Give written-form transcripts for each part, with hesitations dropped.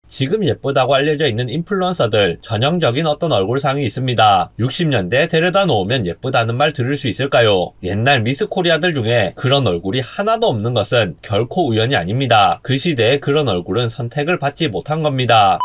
지금 예쁘다고 알려져 있는 인플루언서들 전형적인 어떤 얼굴상이 있습니다. 60년대에 데려다 놓으면 예쁘다는 말 들을 수 있을까요? 옛날 미스 코리아들 중에 그런 얼굴이 하나도 없는 것은 결코 우연이 아닙니다. 그 시대에 그런 얼굴은 선택을 받지 못한 겁니다.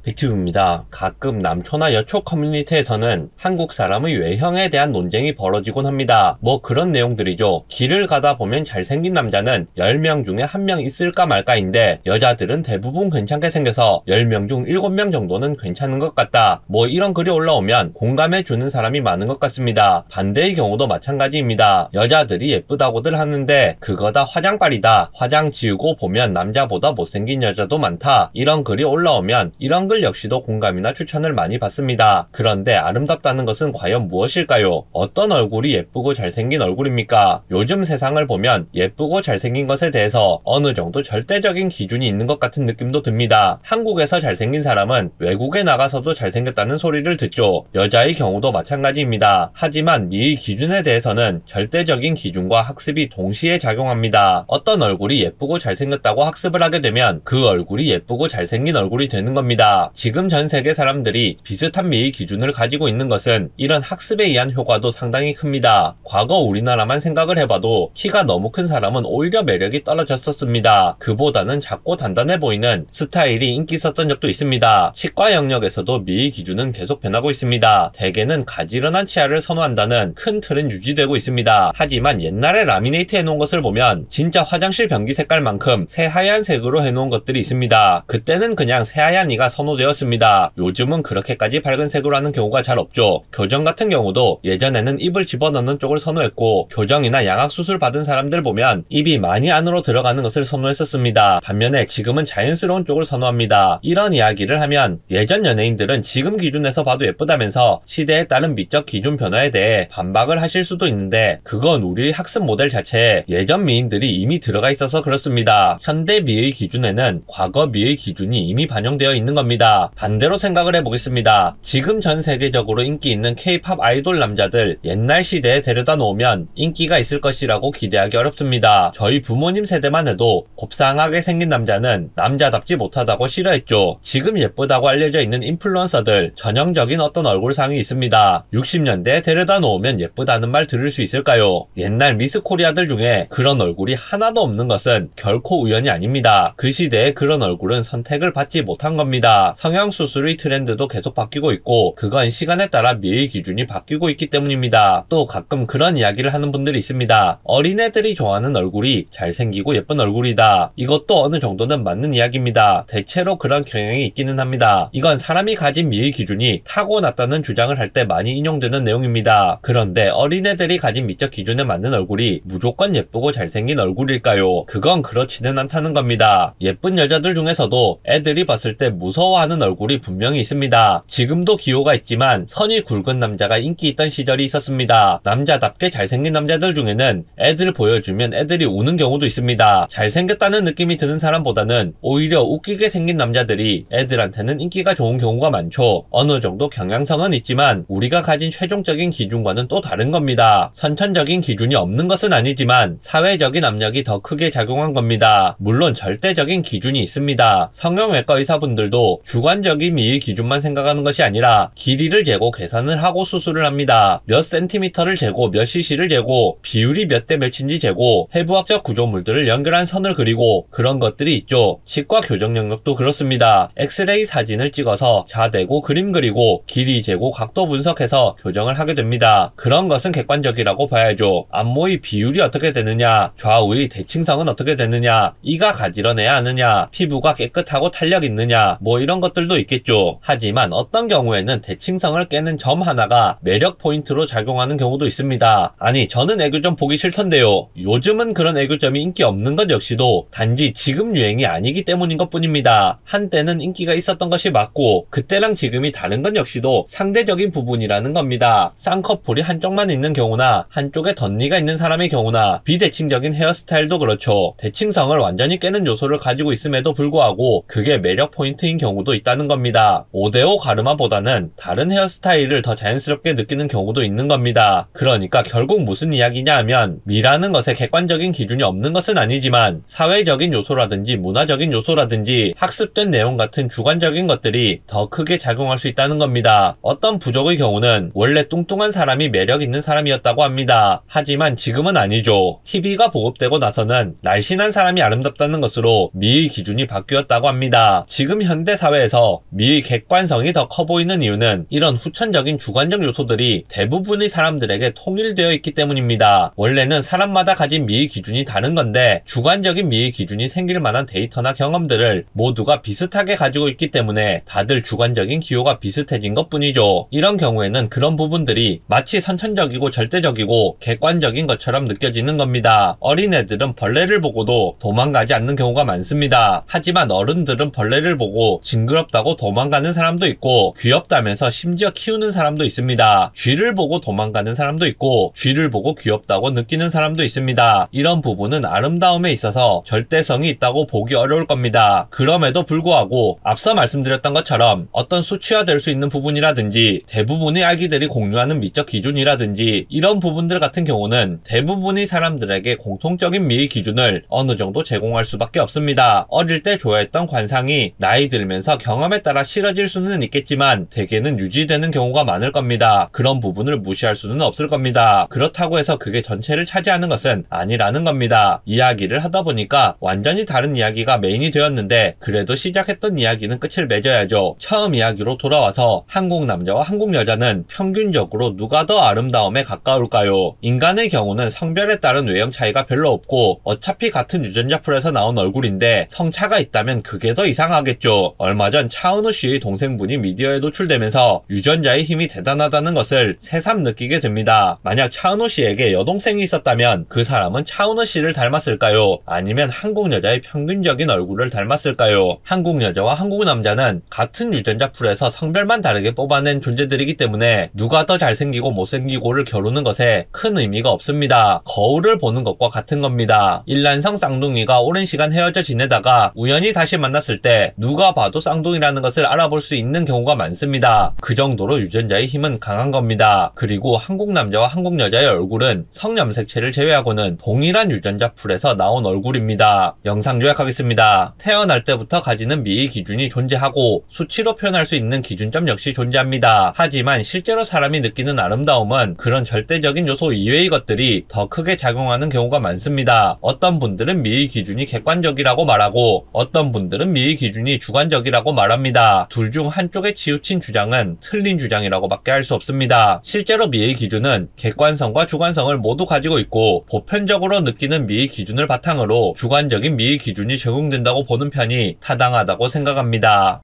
빅튜브입니다. 가끔 남초나 여초 커뮤니티에서는 한국 사람의 외형에 대한 논쟁이 벌어지곤 합니다. 뭐 그런 내용들이죠. 길을 가다 보면 잘생긴 남자는 10명 중에 1명 있을까 말까인데 여자들은 대부분 괜찮게 생겨서 10명 중 7명 정도는 괜찮은 것 같다. 뭐 이런 글이 올라오면 공감해주는 사람이 많은 것 같습니다. 반대의 경우도 마찬가지입니다. 여자들이 예쁘다고들 하는데 그거 다 화장빨이다. 화장 지우고 보면 남자보다 못생긴 여자도 많다. 이런 글이 올라오면 이런 글 역시도 공감이나 추천을 많이 받습니다. 그런데 아름답다는 것은 과연 무엇일까요? 어떤 얼굴이 예쁘고 잘생긴 얼굴입니까? 요즘 세상을 보면 예쁘고 잘생긴 것에 대해서 어느 정도 절대적인 기준이 있는 것 같은 느낌도 듭니다. 한국에서 잘생긴 사람은 외국에 나가서도 잘생겼다는 소리를 듣죠. 여자의 경우도 마찬가지입니다. 하지만 미의 기준에 대해서는 절대적인 기준과 학습이 동시에 작용합니다. 어떤 얼굴이 예쁘고 잘생겼다고 학습을 하게 되면 그 얼굴이 예쁘고 잘생긴 얼굴이 되는 겁니다. 지금 전 세계 사람들이 비슷한 미의 기준을 가지고 있는 것은 이런 학습에 의한 효과도 상당히 큽니다. 과거 우리나라만 생각을 해봐도 키가 너무 큰 사람은 오히려 매력이 떨어졌었습니다. 그보다는 작고 단단해 보이는 스타일이 인기 있었던 적도 있습니다. 치과 영역에서도 미의 기준은 계속 변하고 있습니다. 대개는 가지런한 치아를 선호한다는 큰 틀은 유지되고 있습니다. 하지만 옛날에 라미네이트 해놓은 것을 보면 진짜 화장실 변기 색깔만큼 새하얀 색으로 해놓은 것들이 있습니다. 그때는 그냥 새하얀이가 선호되었습니다. 요즘은 그렇게까지 밝은 색으로 하는 경우가 잘 없죠. 교정 같은 경우도 예전에는 입을 집어넣는 쪽을 선호했고 교정이나 양악수술 받은 사람들 보면 입이 많이 안으로 들어가는 것을 선호했었습니다. 반면에 지금은 자연스러운 쪽을 선호합니다. 이런 이야기를 하면 예전 연예인들은 지금 기준에서 봐도 예쁘다면서 시대에 따른 미적 기준 변화에 대해 반박을 하실 수도 있는데 그건 우리의 학습 모델 자체에 예전 미인들이 이미 들어가 있어서 그렇습니다. 현대 미의 기준에는 과거 미의 기준이 이미 반영되어 있는 겁니다. 반대로 생각을 해보겠습니다. 지금 전 세계적으로 인기 있는 K-팝 아이돌 남자들 옛날 시대에 데려다 놓으면 인기가 있을 것이라고 기대하기 어렵습니다. 저희 부모님 세대만 해도 곱상하게 생긴 남자는 남자답지 못하다고 싫어했죠. 지금 예쁘다고 알려져 있는 인플루언서들 전형적인 어떤 얼굴상이 있습니다. 60년대에 데려다 놓으면 예쁘다는 말 들을 수 있을까요? 옛날 미스 코리아들 중에 그런 얼굴이 하나도 없는 것은 결코 우연이 아닙니다. 그 시대에 그런 얼굴은 선택을 받지 못한 겁니다. 성형수술의 트렌드도 계속 바뀌고 있고 그건 시간에 따라 미의 기준이 바뀌고 있기 때문입니다. 또 가끔 그런 이야기를 하는 분들이 있습니다. 어린애들이 좋아하는 얼굴이 잘생기고 예쁜 얼굴이다. 이것도 어느 정도는 맞는 이야기입니다. 대체로 그런 경향이 있기는 합니다. 이건 사람이 가진 미의 기준이 타고났다는 주장을 할 때 많이 인용되는 내용입니다. 그런데 어린애들이 가진 미적 기준에 맞는 얼굴이 무조건 예쁘고 잘생긴 얼굴일까요? 그건 그렇지는 않다는 겁니다. 예쁜 여자들 중에서도 애들이 봤을 때 무서워하는 얼굴이 분명히 있습니다. 지금도 기호가 있지만 선이 굵은 남자가 인기 있던 시절이 있었습니다. 남자답게 잘생긴 남자들 중에는 애들 보여주면 애들이 우는 경우도 있습니다. 잘생겼다는 느낌이 드는 사람보다는 오히려 웃기게 생긴 남자들이 애들한테는 인기가 좋은 경우가 많죠. 어느 정도 경향성은 있지만 우리가 가진 최종적인 기준과는 또 다른 겁니다. 선천적인 기준이 없는 것은 아니지만 사회적인 압력이 더 크게 작용한 겁니다. 물론 절대적인 기준이 있습니다. 성형외과 의사분들도 주관적인 미의 기준만 생각하는 것이 아니라 길이를 재고 계산을 하고 수술을 합니다. 몇 센티미터를 재고 몇 cc를 재고 비율이 몇 대 몇인지 재고 해부학적 구조물들을 연결한 선을 그리고 그런 것들이 있죠. 치과 교정 영역도 그렇습니다. 엑스레이 사진을 찍어서 자대고 그림 그리고 길이 재고 각도 분석해서 교정을 하게 됩니다. 그런 것은 객관적이라고 봐야죠. 안모의 비율이 어떻게 되느냐, 좌우의 대칭성은 어떻게 되느냐, 이가 가지런해야 하느냐, 피부가 깨끗하고 탄력 있느냐, 뭐 이런 것들도 있겠죠. 하지만 어떤 경우에는 대칭성을 깨는 점 하나가 매력 포인트로 작용하는 경우도 있습니다. 아니 저는 애교점 보기 싫던데요. 요즘은 그런 애교점이 인기 없는 것 역시도 단지 지금 유행이 아니기 때문인 것 뿐입니다. 한때는 인기가 있었던 것이 맞고 그때랑 지금이 다른 건 역시도 상대적인 부분이라는 겁니다. 쌍꺼풀이 한쪽만 있는 경우나 한쪽에 덧니가 있는 사람의 경우나 비대칭적인 헤어스타일도 그렇죠. 대칭성을 완전히 깨는 요소를 가지고 있음에도 불구하고 그게 매력 포인트인 경우도 경우도 있다는 겁니다. 5대5 가르마보다는 다른 헤어스타일을 더 자연스럽게 느끼는 경우도 있는 겁니다. 그러니까 결국 무슨 이야기냐 하면 미라는 것에 객관적인 기준이 없는 것은 아니지만 사회적인 요소라든지 문화적인 요소라든지 학습된 내용 같은 주관적인 것들이 더 크게 작용할 수 있다는 겁니다. 어떤 부족의 경우는 원래 뚱뚱한 사람이 매력 있는 사람이었다고 합니다. 하지만 지금은 아니죠. TV가 보급되고 나서는 날씬한 사람이 아름답다는 것으로 미의 기준이 바뀌었다고 합니다. 지금 현대 사회에서 미의 객관성이 더 커 보이는 이유는 이런 후천적인 주관적 요소들이 대부분의 사람들에게 통일되어 있기 때문입니다. 원래는 사람마다 가진 미의 기준이 다른 건데 주관적인 미의 기준이 생길 만한 데이터나 경험들을 모두가 비슷하게 가지고 있기 때문에 다들 주관적인 기호가 비슷해진 것 뿐이죠. 이런 경우에는 그런 부분들이 마치 선천적이고 절대적이고 객관적인 것처럼 느껴지는 겁니다. 어린애들은 벌레를 보고도 도망가지 않는 경우가 많습니다. 하지만 어른들은 벌레를 보고 징그럽다고 도망가는 사람도 있고 귀엽다면서 심지어 키우는 사람도 있습니다. 쥐를 보고 도망가는 사람도 있고 쥐를 보고 귀엽다고 느끼는 사람도 있습니다. 이런 부분은 아름다움에 있어서 절대성이 있다고 보기 어려울 겁니다. 그럼에도 불구하고 앞서 말씀드렸던 것처럼 어떤 수치화될 수 있는 부분이라든지 대부분의 아기들이 공유하는 미적 기준이라든지 이런 부분들 같은 경우는 대부분의 사람들에게 공통적인 미의 기준을 어느 정도 제공할 수밖에 없습니다. 어릴 때 좋아했던 관상이 나이 들면서 경험에 따라 싫어질 수는 있겠지만 대개는 유지되는 경우가 많을 겁니다. 그런 부분을 무시할 수는 없을 겁니다. 그렇다고 해서 그게 전체를 차지하는 것은 아니라는 겁니다. 이야기를 하다 보니까 완전히 다른 이야기가 메인이 되었는데 그래도 시작했던 이야기는 끝을 맺어야죠. 처음 이야기로 돌아와서 한국 남자와 한국 여자는 평균적으로 누가 더 아름다움에 가까울까요? 인간의 경우는 성별에 따른 외형 차이가 별로 없고 어차피 같은 유전자 풀에서 나온 얼굴인데 성차가 있다면 그게 더 이상하겠죠. 얼마 전 차은우 씨의 동생분이 미디어에 노출되면서 유전자의 힘이 대단하다는 것을 새삼 느끼게 됩니다. 만약 차은우 씨에게 여동생이 있었다면 그 사람은 차은우 씨를 닮았을까요? 아니면 한국 여자의 평균적인 얼굴을 닮았을까요? 한국 여자와 한국 남자는 같은 유전자 풀에서 성별만 다르게 뽑아낸 존재들이기 때문에 누가 더 잘생기고 못생기고를 겨루는 것에 큰 의미가 없습니다. 거울을 보는 것과 같은 겁니다. 일란성 쌍둥이가 오랜 시간 헤어져 지내다가 우연히 다시 만났을 때 누가 봐도 쌍둥이라는 것을 알아볼 수 있는 경우가 많습니다. 그 정도로 유전자의 힘은 강한 겁니다. 그리고 한국 남자와 한국 여자의 얼굴은 성염색체를 제외하고는 동일한 유전자 풀에서 나온 얼굴입니다. 영상 요약하겠습니다. 태어날 때부터 가지는 미의 기준이 존재하고 수치로 표현할 수 있는 기준점 역시 존재합니다. 하지만 실제로 사람이 느끼는 아름다움은 그런 절대적인 요소 이외의 것들이 더 크게 작용하는 경우가 많습니다. 어떤 분들은 미의 기준이 객관적이라고 말하고 어떤 분들은 미의 기준이 주관적이라고 말합니다. 둘 중 한쪽에 치우친 주장은 틀린 주장이라고 밖에 할 수 없습니다. 실제로 미의 기준은 객관성과 주관성을 모두 가지고 있고 보편적으로 느끼는 미의 기준을 바탕으로 주관적인 미의 기준이 적용된다고 보는 편이 타당하다고 생각합니다.